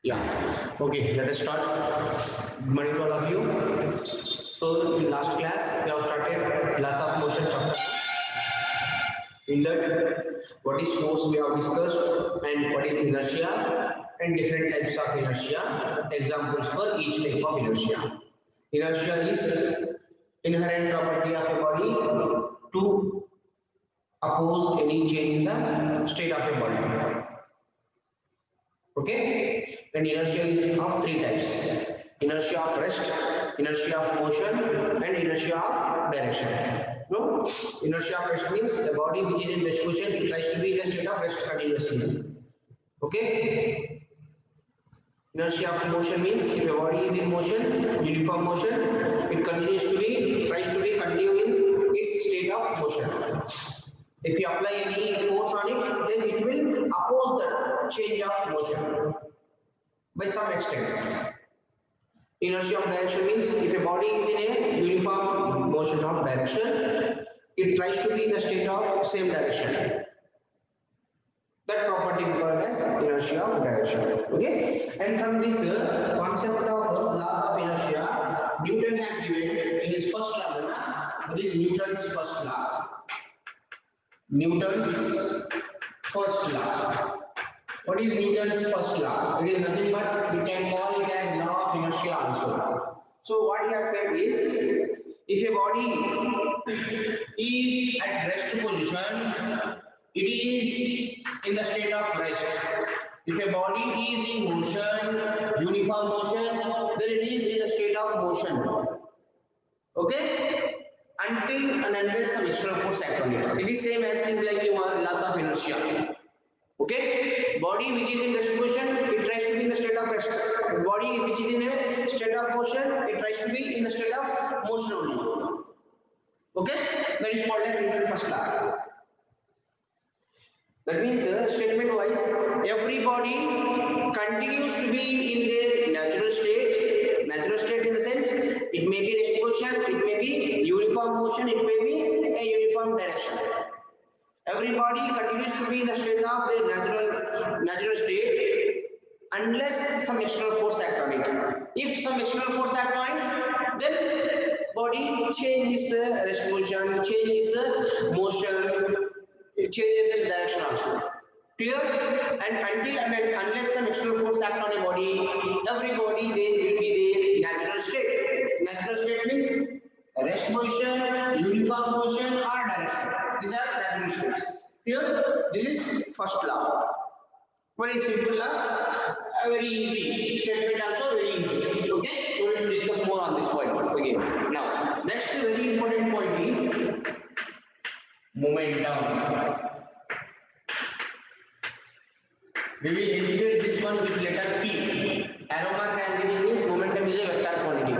Yeah. Okay, let us start. Good morning to all of you. So in last class we have started laws of motion chapter. In that, what is force we have discussed and what is inertia and different types of inertia. Examples for each type of inertia. Inertia is inherent property of a body to oppose any change in the state of a body. Okay, and inertia is of three types: inertia of rest, inertia of motion, and inertia of direction. No, inertia of rest means the body which is in rest position, it tries to be in the state of rest continuously. Okay, inertia of motion means if a body is in motion, uniform motion, it continues to be, tries to be continuing its state of motion. If you apply any force on it, then it will oppose the change of motion by some extent. Inertia of direction means if a body is in a uniform motion of direction, it tries to be in the state of same direction. That property is called as inertia of direction. Okay, and from this concept of laws of inertia, Newton has given in his first law. What is Newton's first law? Newton's first law. What is Newton's first law? It is nothing but we can call it as law of inertia also. So what he has said is, if a body is at rest position, it is in the state of rest. If a body is in motion, uniform motion, then it is in the state of motion. Okay? Until and unless some external force act on it. It is same as it is like your laws of inertia. Okay, body which is in rest position, it tries to be in the state of rest. Body which is in a state of motion, it tries to be in the state of motion only. Okay, that is called as Newton's first law. That means statement wise, every body continues to be in their natural state. Natural state in the sense, it may be rest position, it may be uniform motion, it may be a uniform direction. Everybody continues to be in the state of their natural state unless some external force act on it. If some external force act on it, then body changes rest position, changes motion, it changes the direction also. Clear? And until and unless some external force act on a body, everybody they will be their natural state. Natural state means rest position, uniform motion, or direction. These are natural states. Clear? This is first law. Very simple law, very easy. Statement also very easy. Okay? We will discuss more on this point again. Now, next very important point is momentum. We will indicate this one with letter P. Arrow mark I am giving is momentum is a vector quantity.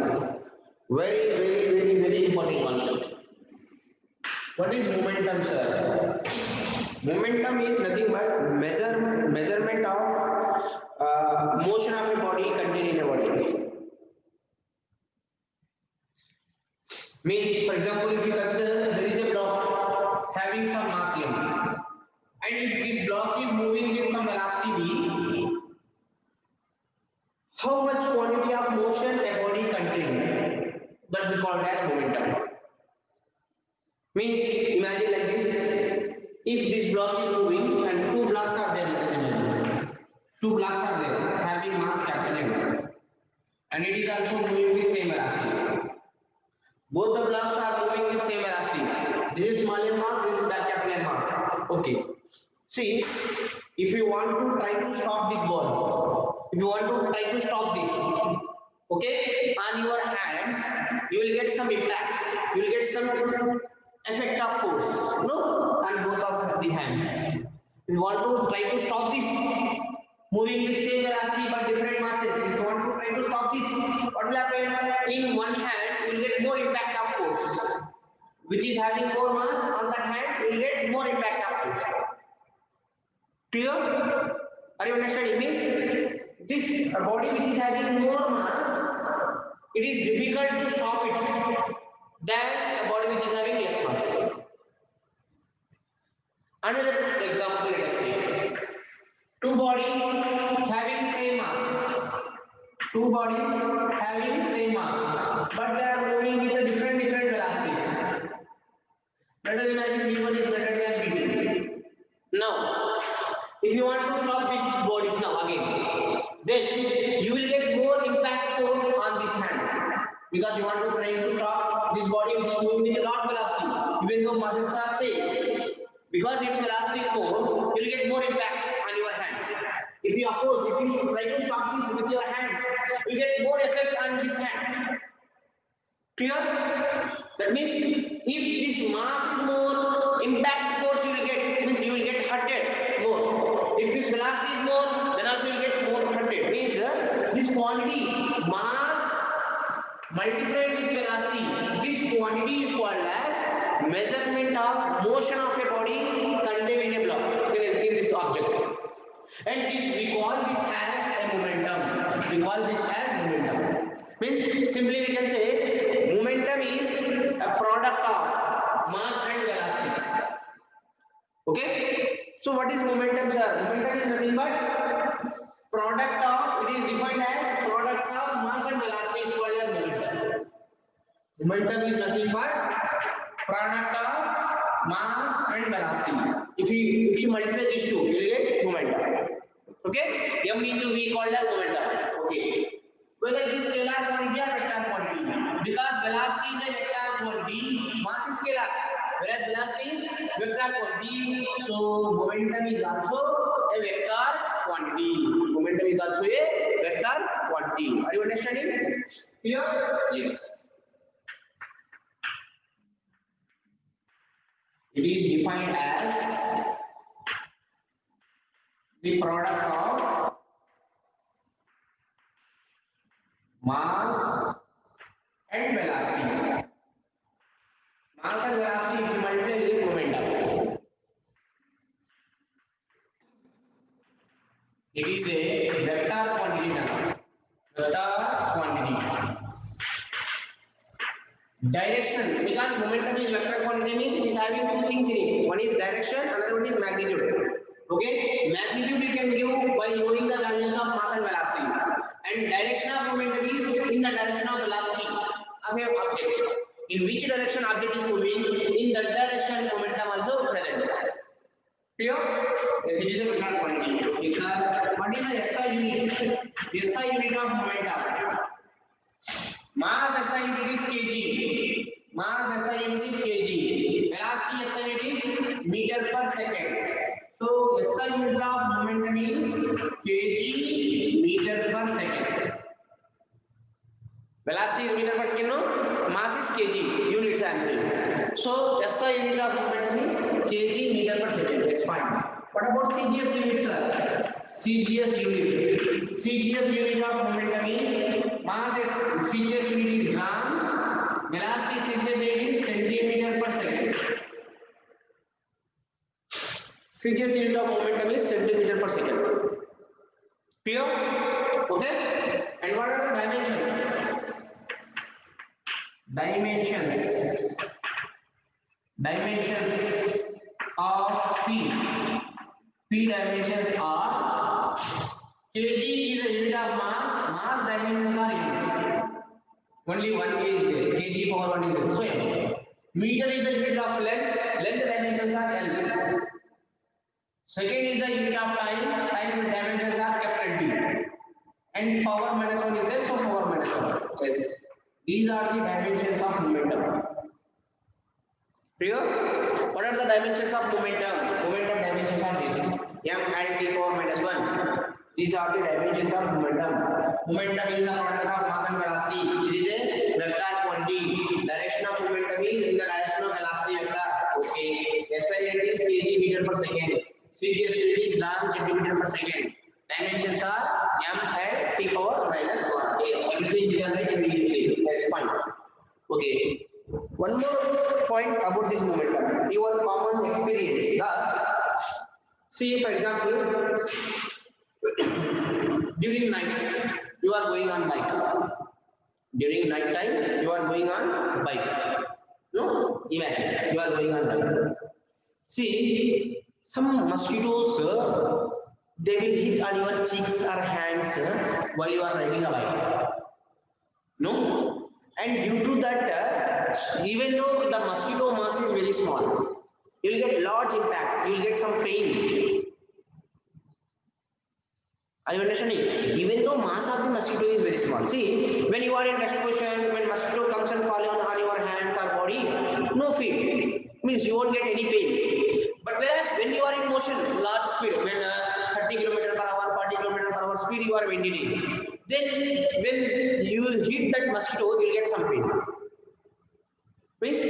Very important concept. What is momentum, sir? Momentum is nothing but measurement of motion of a body contained in a body. Means, for example, if you consider there is a block having some mass m, and if this block is moving with some velocity v, how much quantity of motion a body contains? That we call as momentum. Means, imagine like this: if this block is moving and two blocks are there, let us imagine. Two blocks are there having mass capital M, and it is also moving with same velocity. Both the blocks are moving with same velocity. This is small m mass, this is capital M mass. Okay. See, if you want to try to stop these balls, if you want to try to stop this, okay, on your hands, you will get some impact. You will get some effect of force, no, on both of the hands. If you want to try to stop this, moving with same velocity but different masses, if you want to try to stop this, what will happen? In one hand, you will get more impact of force, which is having more mass. On that hand, you will get more impact of force. Clear? Are you understanding? Means this body which is having more mass, it is difficult to stop it than a body which is having less mass. Another example, let us take two bodies having same mass. Two bodies having same mass, but they are moving with a different velocities. Let us imagine V1 is greater than V2. Now, if you want to stop these bodies now again, then you will get more impact force on this hand, because you want to try to stop this body which is moving with a lot velocity, even though masses are same. Because its velocity is more, you will get more impact on your hand. If you try to stop this with your hands, you get more effect on this hand. Clear? That means if this mass is more, impact force you will get, means you will get hurted more. If this velocity is more, then also you will get more hurted. Means this quantity, mass multiplied with velocity, this quantity is called as measurement of motion of a body contained in a block, in this object. And this, we call this as a momentum. We call this as momentum. Means simply we can say momentum is a product of mass and velocity. Okay? So what is momentum, sir? Momentum is nothing but product of, it is defined as product of mass and velocity is called as momentum. Momentum is nothing but product of mass and velocity. If you multiply these two, you will get momentum. Okay, m into v called as momentum. Okay, whether it is scalar quantity or vector quantity, because velocity is a vector quantity, mass is scalar, whereas velocity is vector quantity. So momentum is also a vector quantity. Momentum is also a vector quantity. Are you understanding? Clear? Yes. It is defined as the product of mass and velocity. Mass and velocity, if you multiply, you get momentum. It is a vector quantity now. Vector quantity. Direction, because momentum is vector quantity, means it is having two things in it. One is direction, another one is magnitude. Okay, magnitude you can give by knowing the values of mass and velocity, and direction of momentum is in the direction of velocity of a object. In which direction object is moving, in that direction momentum also present. Clear? Yes, it is a vector quantity. Yes, sir. What is the SI unit? SI unit of momentum. Mass SI unit is kg. Mass SI unit is kg. Velocity SI unit is meter per second. So SI unit of momentum is kg meter per second. Velocity is meter per second, no? Mass is kg, units I am saying. So SI unit of momentum is kg meter per second. That's fine. What about CGS unit, sir? CGS unit. CGS unit of momentum is, mass is, CGS unit is gram, velocity CGS unit is centimeter per second. CGS unit of momentum is centimeter per second. Clear? Okay? And what are the dimensions? Dimensions of P. P dimensions are, kg is a unit of mass dimensions are unit. Only one k is there, kg power 1 is there. So m. Meter is the unit of length dimensions are L. Second is the unit of time dimensions are capital T. And power minus 1 is there, so power minus 1. Yes. These are the dimensions of momentum. Clear? What are the dimensions of momentum? Momentum dimensions are this. M and T power minus 1. These are the dimensions of momentum. Momentum is the product of mass and velocity. It is a vector quantity. Direction of momentum is in the direction of velocity vector. Okay. SI unit is kg meter per second. CGS unit is gram centimeter per second. Dimensions are m and t power minus 1. Yes, everything is generated easily. That's fine. Okay. One more point about this momentum. Your common experience. See, for example, during night you are going on bike. During night time you are going on bike. No, imagine you are going on bike. See, some mosquitoes they will hit on your cheeks or hands while you are riding a bike. No? And due to that, even though the mosquito mass is very small, you will get large impact, you will get some pain. Are you understanding? Even though mass of the mosquito is very small. See, when you are in rest position, when mosquito comes and fall on your hands or body, no feel. Means you won't get any pain. But whereas when you are in motion, large speed, when 30 km per hour, 40 km per hour speed you are maintaining, then when you hit that mosquito, you will get some pain. Means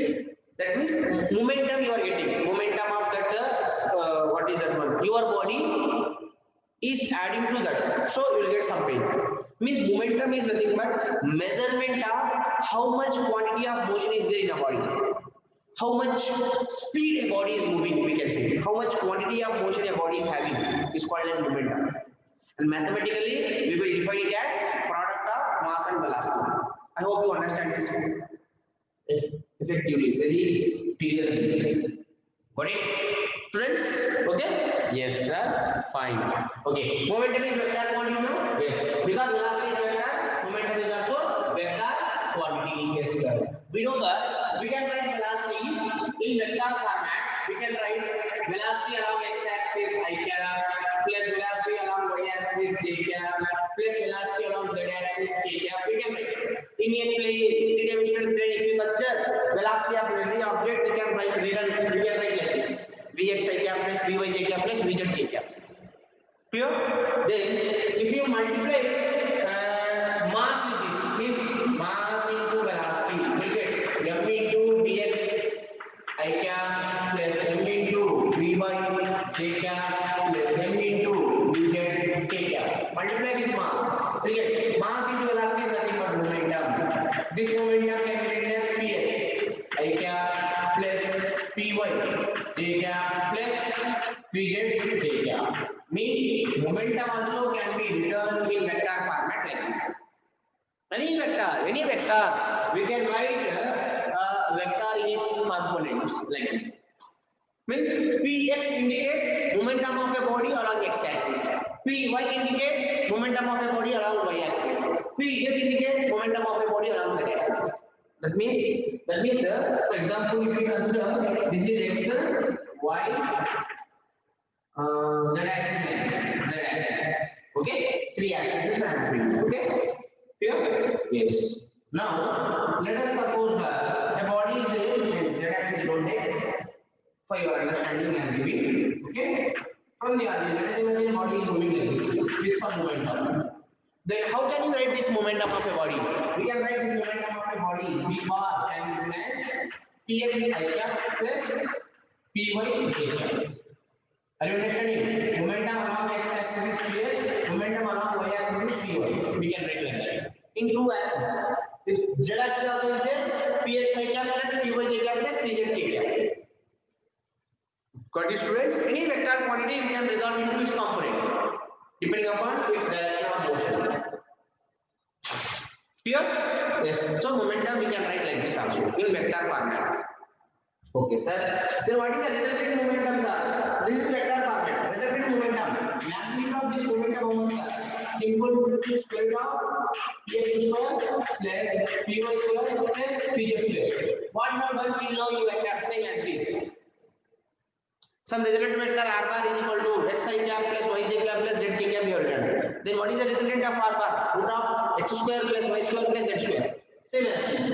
that means momentum you are getting, momentum of that what is that one? Your body is adding to that, so you will get some pain. Means momentum is nothing but measurement of how much quantity of motion is there in a body, how much speed a body is moving, we can say how much quantity of motion a body is having is called as momentum. And mathematically we will define it as product of mass and velocity. I hope you understand this effectively, very clearly. Got it, students? Okay. Yes, sir. Fine. Okay. Momentum is vector quantity now? Yes. Because velocity is vector, momentum is also vector quantity. Yes, sir. We know that we can write velocity in vector format. We can write velocity along x-axis I cap plus velocity along y-axis j cap plus velocity along z-axis k cap. We can write in a three-dimensional plane. If you consider velocity of every object, we can write like this: vx I cap plus vy j cap plus vz k cap. Clear? Then if you multiply mass with this, means mass into velocity, you will get m into vx I cap plus m into vy j cap plus m into vz k cap. Multiply with mass, you get mass into velocity is nothing but momentum. This momentum can be written as px I cap plus py j cap plus vz k cap. Means momentum also can be written in vector format like this. Any vector, we can write vector in its components like this. Means px indicates momentum of a body along x-axis. Py indicates momentum of a body along y-axis. Pz indicates momentum of a body along z-axis. That means, for example, if you consider this is x, y, z-axis. Okay, three axes and three. Okay, here. Yes. Now let us suppose that a body is there in z-axis. Don't take for your understanding and giving. Okay. From the origin, let us imagine body is moving like this with some momentum. Then how can you write this momentum of a body? We can write this momentum of a body. V bar can be written as px I cap plus py j cap. Are you understanding? Momentum along x-axis is px, momentum along y-axis is py. We can write like that. In two axes. If z-axis also is there, px I cap plus py j cap plus pz k cap. Got it, students? Any vector quantity we can resolve into its component, depending upon its direction of motion. Clear? Yes. So momentum we can write like this also in vector format. Okay, sir. Then what is the resultant momentum, sir? This is vector format. Resultant momentum. Magnitude of this momentum, how much, sir? Simple to square root of px square plus py square plus pz square. What number we know you vector same as this? Some resultant vector r bar is equal to x I cap plus y j cap plus z k cap you have written. Then what is the resultant of r bar? Root of x square plus y square plus z square. Same as this.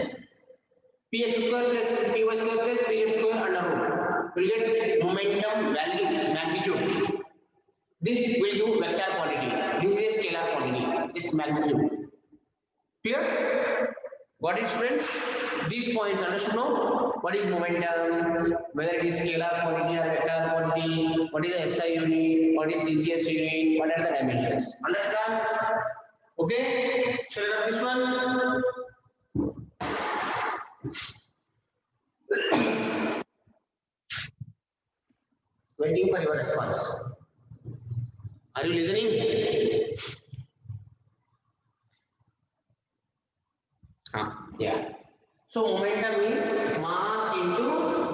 Px square plus py square plus pz square under root. We will get momentum value, magnitude. This will do vector quantity. This is a scalar quantity. This magnitude. Clear? Got it, students? These points understood now? What is momentum? Whether it is scalar quantity or vector quantity? What is the SI unit? What is CGS unit? What are the dimensions? Understand? Okay? Shall I wrap this one? Waiting for your response. Are you listening? Yeah. So momentum is mass into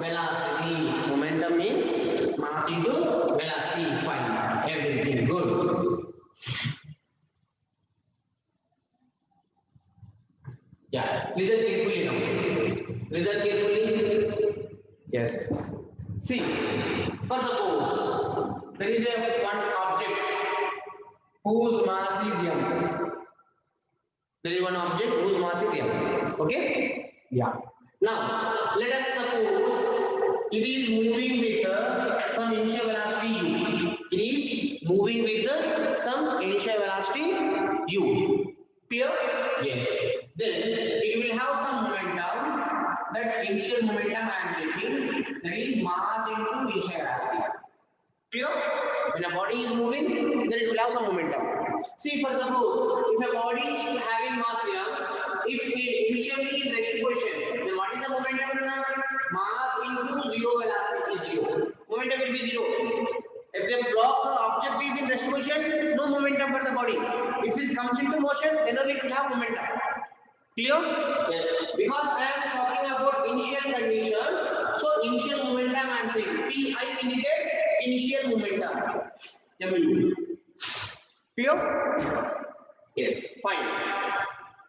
velocity. Momentum momentum means mass into velocity. Fine, everything good. Yeah, listen carefully now. Listen carefully. Yes. See, for suppose there is a one object whose mass is m. There is one object whose mass is m. Okay? Yeah. Now, let us suppose it is moving with some initial velocity u. It is moving with some initial velocity u. Clear? Yes. Then it will have some momentum. That initial momentum I am taking, that is mass into initial velocity. Clear? When a body is moving, then it will have some momentum. See, for suppose, if a body is having mass here, if it initially in rest position, then what is the momentum? Mass into zero velocity is zero. Momentum will be zero. If a block object is in rest position, no momentum for the body. If it comes into motion, then only it will have momentum. Clear? Yes. Because I am talking about initial condition, so initial momentum I am saying Pi indicates initial momentum. W. Clear? Yes. Fine.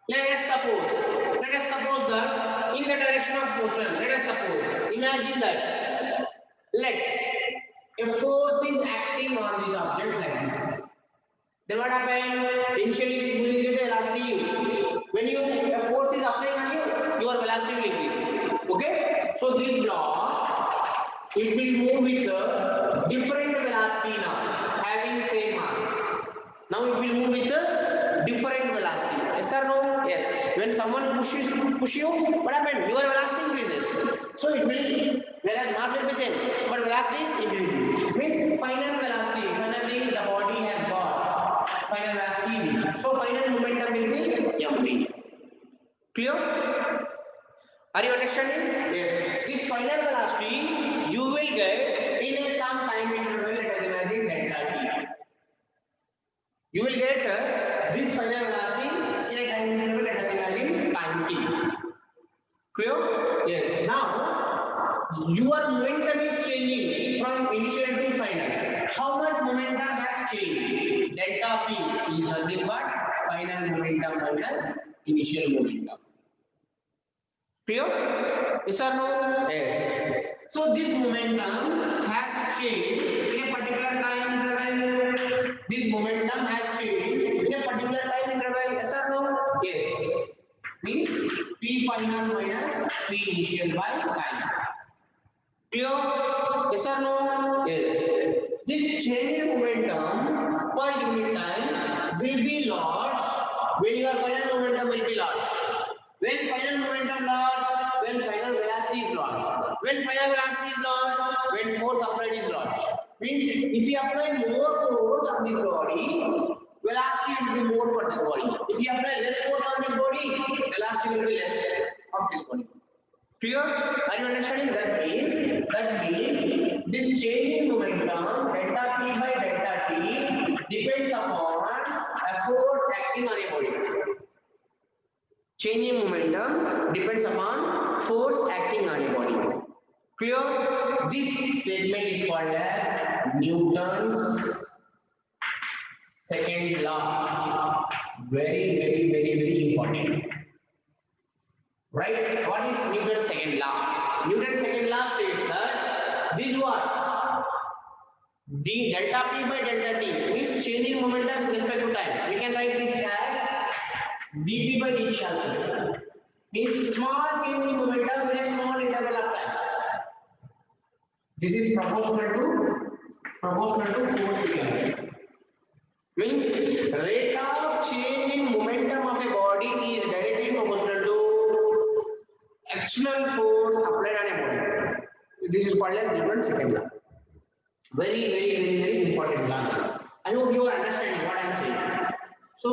Let us suppose that in the direction of motion, let us suppose, imagine that let a force is acting on this object like this. Then what happened? Initially it is moving with the velocity u. When a force is applying on you, your velocity will increase. Okay? So this block, it will move with a different velocity now, having same mass. Now it will move with a different velocity. Yes or no? Yes. When someone push you, what happened? Your velocity increases. So it will, whereas mass will be same, but velocity is increasing. Means final velocity, finally the body has got final velocity. So final momentum will be mv. Clear? Are you understanding? Yes. This final velocity you will get in some time interval. Let us imagine delta t. You will get this final velocity in a time interval. Let us imagine time t. Clear? Yes. Now your momentum is changing from initial to final. How much momentum has changed? Delta p is nothing but final momentum minus initial momentum. Clear? Yes or no? Yes. So this momentum has changed in a particular time interval. This momentum has changed in a particular time interval. Yes or no? Yes. Means P final minus P initial by time. Clear? Yes or no? Yes. This change in momentum per unit time will be large when your final momentum will be large. When final momentum large, when final velocity is large. When final velocity is large, when force applied is large. Means if you apply more force on this body, velocity will be more for this body. If you apply less force on this body, velocity will be less of this body. Clear? Are you understanding? That means this change in momentum delta p by delta t depends upon a force acting on a body. Change in momentum depends upon force acting on a body. Clear? This statement is called as Newton's second law. Very important. Right? What is Newton's second law? Newton's second law states that this what? D delta p by delta t means change in momentum with respect to time. We can write this as dp by dt also. Means small change in momentum in a small interval of time. This is proportional to force we can write. Means rate of change in momentum of a body is directly proportional to external force applied on a body. This is called as Newton's second law. Very important law. I hope you are understanding what I am saying. So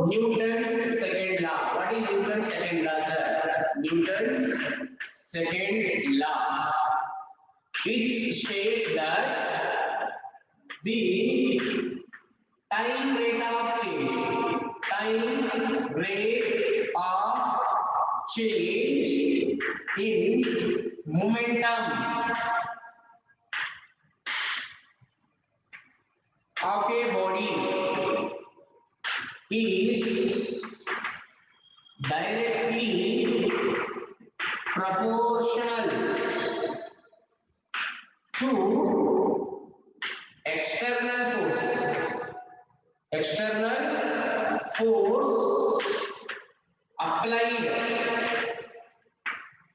Newton's second law. What is Newton's second law, sir? Newton's second law. It states that the time rate of change in momentum of a body is directly proportional to external force. External force applied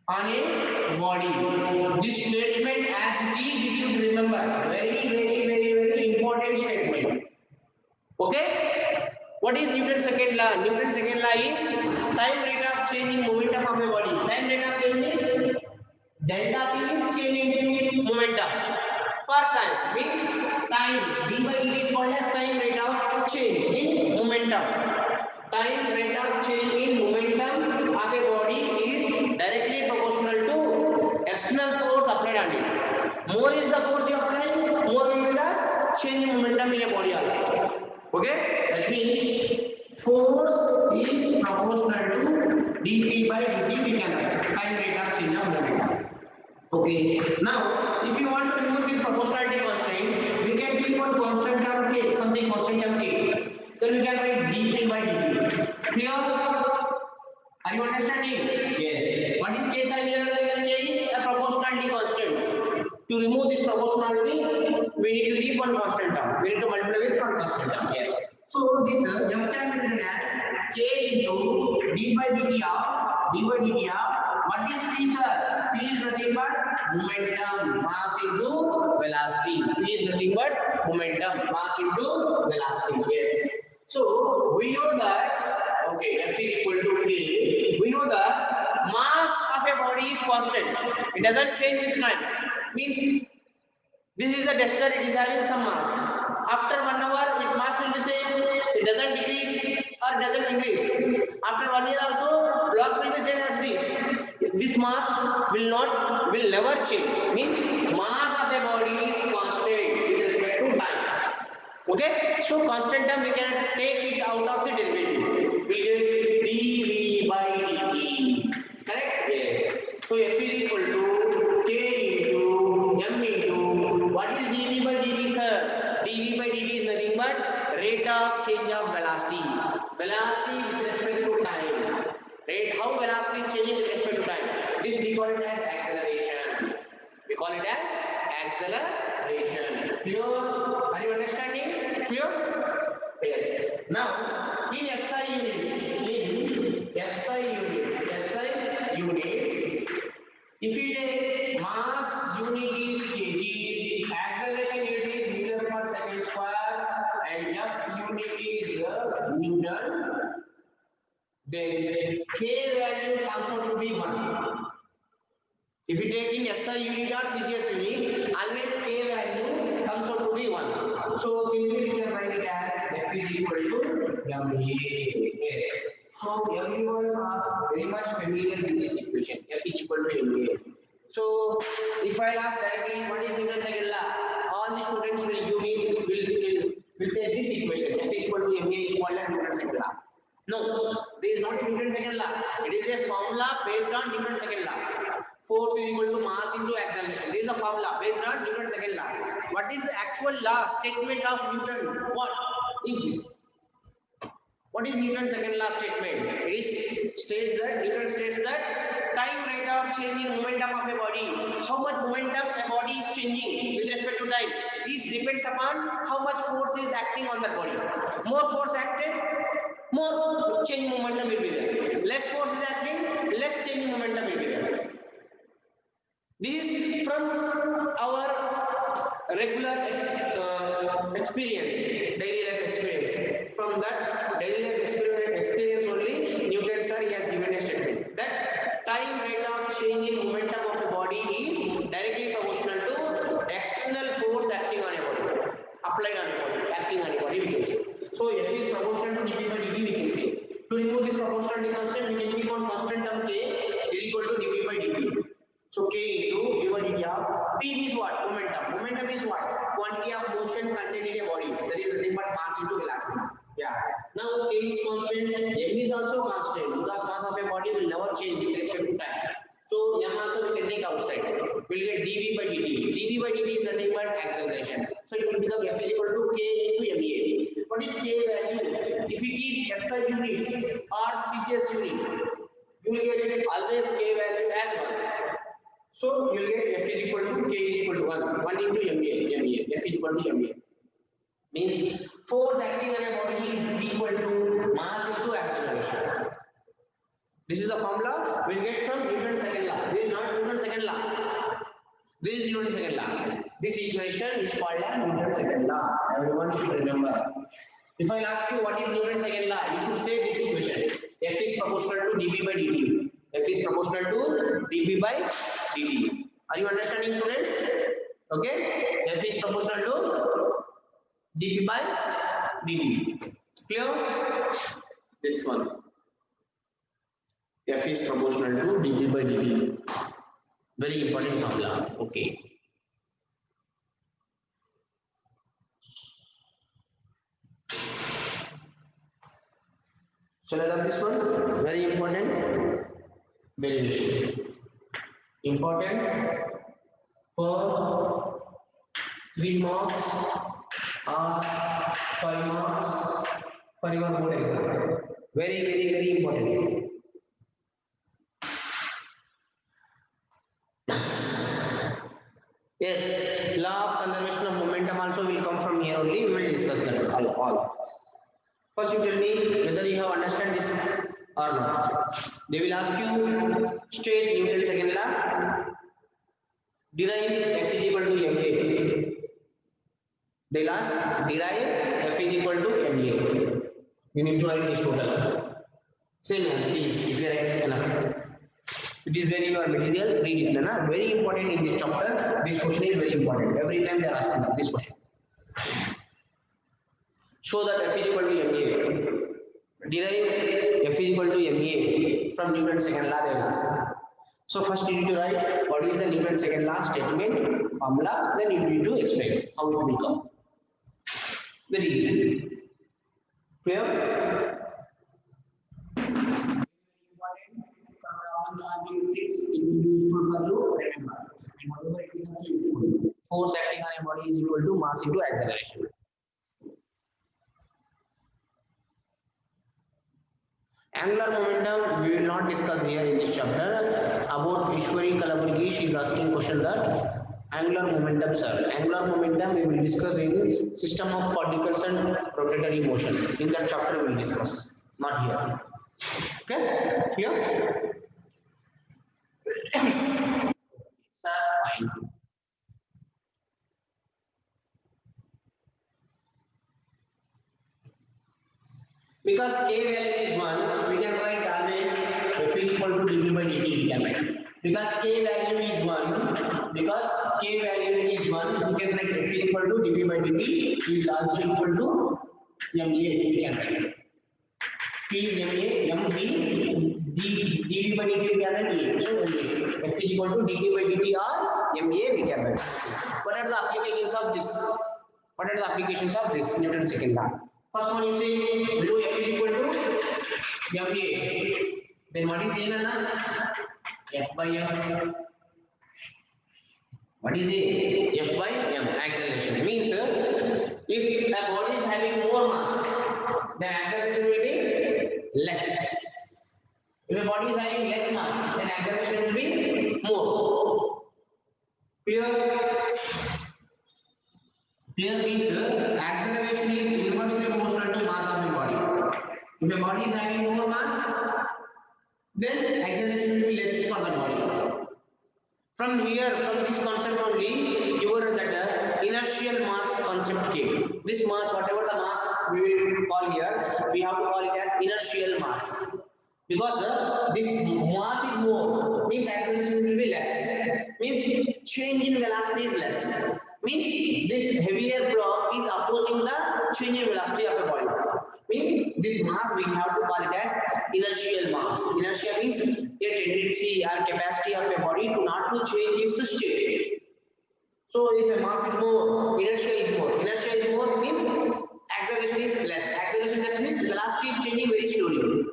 on a body. This statement as it is, you should remember. Very important statement. Okay? What is Newton's second law? Newton's second law is time rate of change in momentum of a body. Time rate of change is delta T is change in momentum per time. Means time d by dt is called as time rate of change in momentum. Time rate of change in momentum of a body is directly proportional to external force applied on it. More is the force you apply, more will be the change in momentum in a body also. Okay, that means force is proportional to dp by dt. We can write time rate of change of momentum. Okay, now if you want to remove this proportionality constraint, we can keep on constant term k, something constant term k. Then we can write dp by dt. Clear? Are you understanding? Yes. What is k sign here? K is a proportionality constant. To remove this proportionality, we need to keep on constant term. We need to multiply with one constant term. Yes. So this f can be written as k into d by dt of what is p, sir? P is nothing but momentum, mass into velocity. P is nothing but momentum, mass into velocity. Yes. So we know that, okay, F is equal to K. We know that mass of a body is constant. It doesn't change with time. Means this is a duster, it is having some mass. After 1 hour, its mass will be same. It doesn't decrease or doesn't increase. After 1 year also, block will be same as this. This mass will never change. Means mass of a body is constant with respect to time. Okay, so constant term we can take it out of the derivative. We get dv by dt. Correct? Yes. So F is equal to K into M into what is dv by dt, sir? dv by dt is nothing but rate of change of velocity. Velocity with respect to time. Rate how velocity is changing with respect to time. This we call it as acceleration. We call it as acceleration. Clear? Are you understanding? Clear? Yes. Now, in SI units, if you take mass unit is kg, acceleration unit is meter per second square, and F unit is Newton, then K value comes out to be 1. If you take in SI unit or CGS unit, always K value comes out to be 1. So simply we can write it as F is equal to MA. Yes. So everyone are very much familiar with this equation. F is equal to MA. So if I ask directly what is Newton's second law, all the students will say this equation. F is equal to MA is called as Newton's second law. No, this is not Newton's second law. It is a formula based on Newton's second law. Force is equal to mass into acceleration. This is a formula based on Newton's second law. What is the actual law statement of Newton? What is this? What is Newton's second law statement? It states that Newton states that time rate of change in momentum of a body. How much momentum a body is changing with respect to time. This depends upon how much force is acting on that body. More force acted, more change in momentum will be there. Less force is acting, less change in momentum will be there. This is from our regular experience, daily life experience. From that daily life experience only, Newton sir he has given a statement that time rate of change in momentum of a body is directly proportional to external force acting on a body, applied on a body, acting on a body we can say. So F is proportional to dp by dt we can say. To remove this proportionality constant, we can keep on constant term k is equal to dp by dt. So k into d by dt of p is what? Momentum. Momentum is what? Quantity of motion contained in a body. That is nothing but mass into velocity. Yeah. Now k is constant. M is also constant because mass of a body will never change with respect to time. So m also we can take outside. We'll get dv by dt. dv by dt is nothing but acceleration. So it will become F is equal to K into MA. What is K value? If you keep SI units or CGS unit, you will get always K value as 1. So you will get F is equal to K is equal to 1. 1 into MA. F is equal to MA. Means force acting on a body is equal to mass into acceleration. This is the formula we will get from Newton's second law. This is not Newton's second law. This is Newton's second law. This equation is called as Newton's second law. Everyone should remember. If I ask you what is Newton's second law, you should say this equation. F is proportional to dB by dt. F is proportional to dB by dt. Are you understanding, students? Okay. F is proportional to dB by dt. Clear? This one. F is proportional to dB by dt. Very important formula. Okay. Shall I love this one? Very important derivation. Important for 3 marks or 5 marks for your board exam. Very important. Yes, law of conservation of momentum also will come from here only. We will discuss that all. First, you tell me whether you have understand this or not. They will ask you state Newton's second law, derive F is equal to ma. They'll ask derive F is equal to ma. You need to write this total. Same as this. If you write enough. It is there in your material, read it. Na? Very important in this chapter. This question is very important. Every time they are asking this question. Show that F is equal to ma. Derive F is equal to ma from Newton's second law. They will ask. So first you need to write what is the Newton's second law statement, formula. Then you need to explain how it will come. Very easy. Clear? Are being fixed, it will be useful for you. Remember, and whatever it is also useful. Force acting on a body is equal to mass into acceleration. Angular momentum we will not discuss here in this chapter. About Ishwari Kalaburgi, she is asking question that angular momentum, sir. Angular momentum we will discuss in system of particles and rotatory motion. In that chapter we will discuss, not here. Okay, clear? Sir, fine. Because k value is 1, we can write always F is equal to dB by dt. We can write. Because k value is 1, we can write F is equal to dB by dt is also equal to ma. We can write. P is ma, m b, dB by dt we can write. So ma. F is equal to dB by dt or ma we can write. What are the applications of this? Newton's second law. First one you say do F is equal to ma. Then what is A? F by m. What is A? F by m. Acceleration means if a body is having more mass, then acceleration will be less. If a body is having less mass, then acceleration will be more. Clear means acceleration is inversely proportional to mass of a body. If a body is having more mass, then acceleration will be less for the body. From this concept only, that inertial mass concept came. This mass, whatever the mass we will call here, we have to call it as inertial mass. Because this mass is more, means acceleration will be less. Means change in velocity is less. Means this heavier block is opposing the change in velocity of a body. Means this mass we have to call it as inertial mass. Inertia means a tendency or capacity of a body to not to change its state. So if a mass is more, inertia is more. Inertia is more means acceleration is less. Acceleration less means velocity is changing very slowly.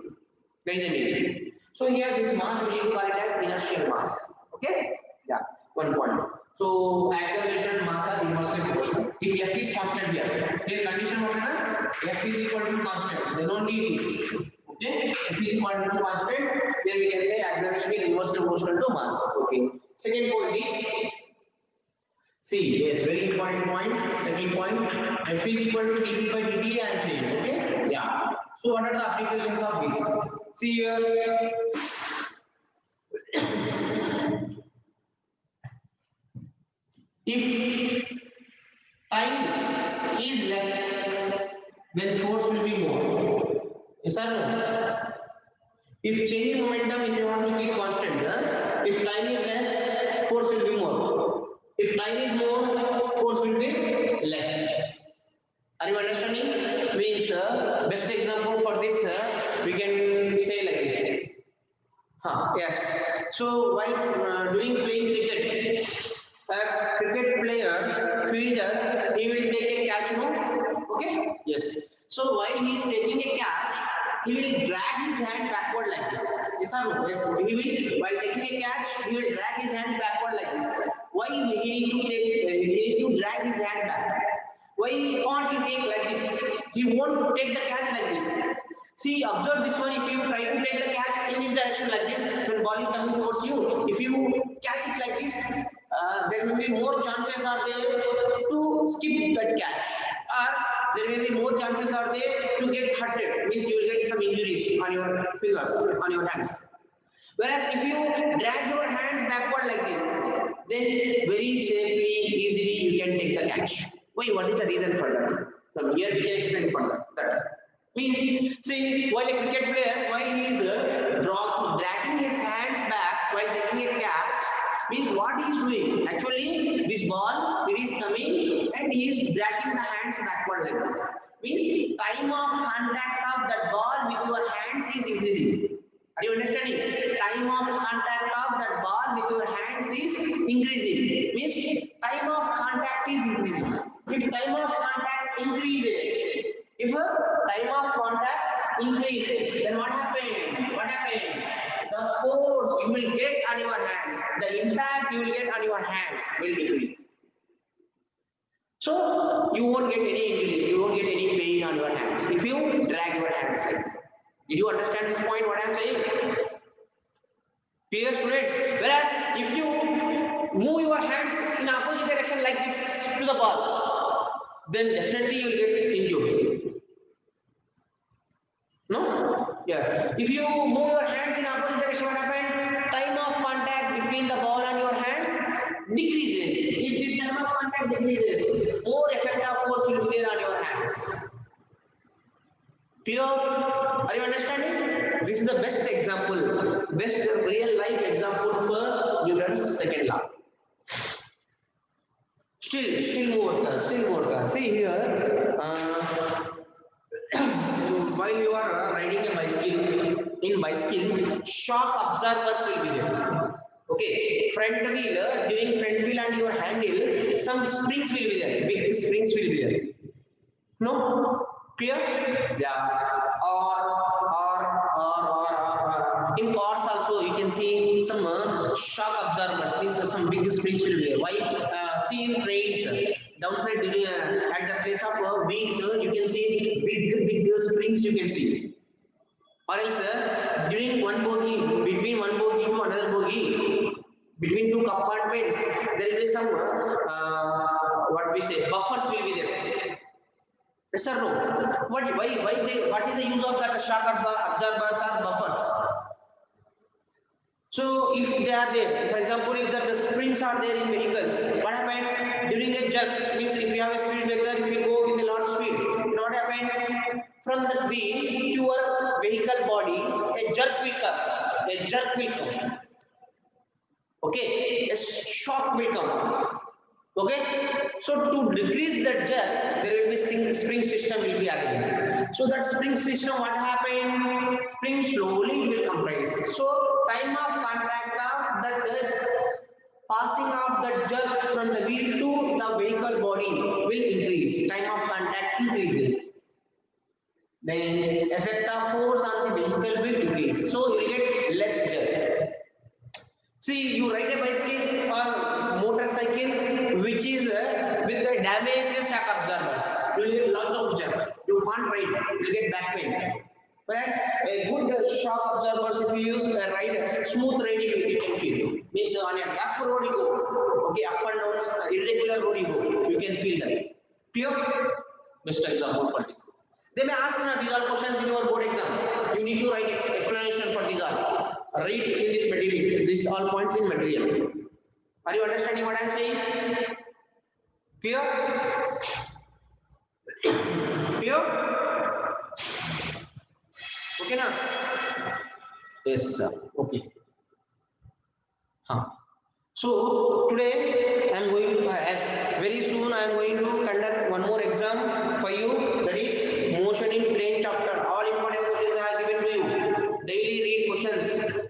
There is a meaning. So here this mass we need to call it as inertial mass. Okay? Yeah. One point. So acceleration, mass are inversely proportional. If F is constant here, the condition what is F is equal to constant, then only it is. Okay, F is equal to constant, then we can say acceleration is inversely proportional to mass. Okay. Second point is, see, yes, very important point. Second point, F is equal to dp by dt and change. Okay, yeah. So what are the applications of this? See here. If time is less, then force will be more. Yes or no? If changing momentum, if you want to keep constant, if time is less, force will be more. If time is more, force will be less. Are you understanding? Means best example for this, we can say like this. Yes. So while doing playing cricket, a cricket player, fielder, he will take a catch, no? Okay? Yes. So while he is taking a catch, he will drag his hand backward like this. Yes or no? Yes. He will, while taking a catch, he will drag his hand backward like this. Why he need to take? He need to drag his hand back. Why can't he take like this? He won't take the catch like this. See, observe this one. If you try to take the catch in this direction like this, when ball is coming towards you, if you catch it like this, there will be more chances are there to skip that catch, or there will be more chances are there to get hurted. Means you will get some injuries on your fingers, on your hands. Whereas if you drag your hands backward like this, then very safely, easily you can take the catch. Why? What is the reason for that? From here we can explain for that. Means, see, while a cricket player, while he is dragging his hands back while taking a catch, means what he is doing? Actually, this ball, it is coming and he is dragging the hands backward like this. Means time of contact of that ball with your hands is increasing. Are you understanding? Time of contact of that ball with your hands is increasing. Means time of contact is increasing. If time of contact increases, if time of contact increases, then what happened? What happened? The force you will get on your hands, the impact you will get on your hands will decrease. So you won't get any injuries, you won't get any pain on your hands if you drag your hands like this. Did you understand this point? What I am saying? Clear, students? Whereas if you move your hands in opposite direction like this to the ball, then definitely you will get injured. No? Yeah. If you move your hands in opposite direction, what happens? Time of contact between the ball and your hands decreases. If this time of contact decreases, more effective force will be there on your hands. Clear? Are you understanding? This is the best example, best real life example for Newton's second law. Still more, sir. See here, while you are riding a bicycle, in bicycle, shock absorbers will be there. Okay, front wheel, during front wheel and your handle, some springs will be there. Big springs will be there. No? Clear? Yeah. In cars also you can see some shock absorbers, means some big springs will be there. Why? See in trains, downside during, at the place of wheels, you can see big springs you can see. Or else during one bogie, between one bogie to another bogie, between two compartments, there will be some what we say buffers will be there. Yes or no? What is the use of that shock absorbers or buffers? So if they are there, for example, if the springs are there in vehicles, what happened during a jerk? Means if you have a speed breaker, if you go with a lot of speed, then what happened? From the wheel to your vehicle body, a jerk will come. A jerk will come. Okay, a shock will come. Okay, so to decrease that jerk, there will be spring system will be arranged. So that spring system, what happened? Spring slowly will compress. So time of contact of that passing of the jerk from the wheel to the vehicle body will increase. Time of contact increases. Then effect of force on the vehicle will decrease. So you will get less jerk. See, you ride a bicycle or press cycle which is with the damaged shock absorbers. You will get lot of jerk. You can't ride. You get back pain. Whereas a good shock absorbers, if you use a ride, smooth riding you can feel. Means on a rough road you go, okay, up and down, irregular road you go, you can feel that. Clear? Best example for this. They may ask these all questions in your board exam. You need to write explanation for these all. Read in this material. These all points in material. Are you understanding what I am saying? Clear? Clear? Okay na? Yes sir. Okay. So today I am going as very soon I am going to conduct one more exam for you, that is motion in plane chapter. All important questions I have given to you. Daily read questions,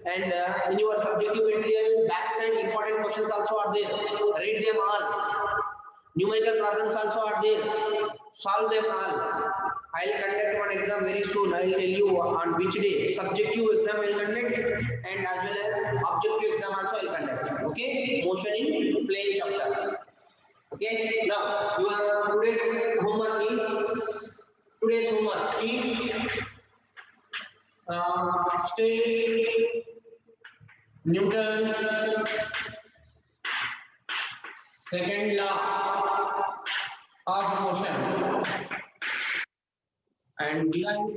and in your subjective material backside important questions also are there. Read them all. Numerical problems also are there. Solve them all. I will conduct one exam very soon. I will tell you on which day. Subjective exam I will conduct, and as well as objective exam also I will conduct. Okay? Motion in plane chapter. Okay? Now your today's homework is state Newton's second law of motion and derive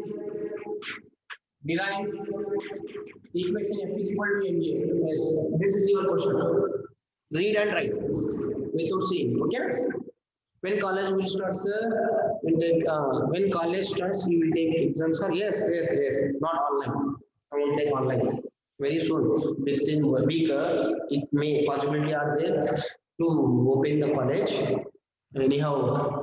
equation F is equal to ma. Yes, this is your question. Read and write without seeing. Okay. When college will start, sir? When college starts, you will take exams, sir. Yes. Not online. I will take online very soon. Within a week, it may possibility are there to open the college. Anyhow.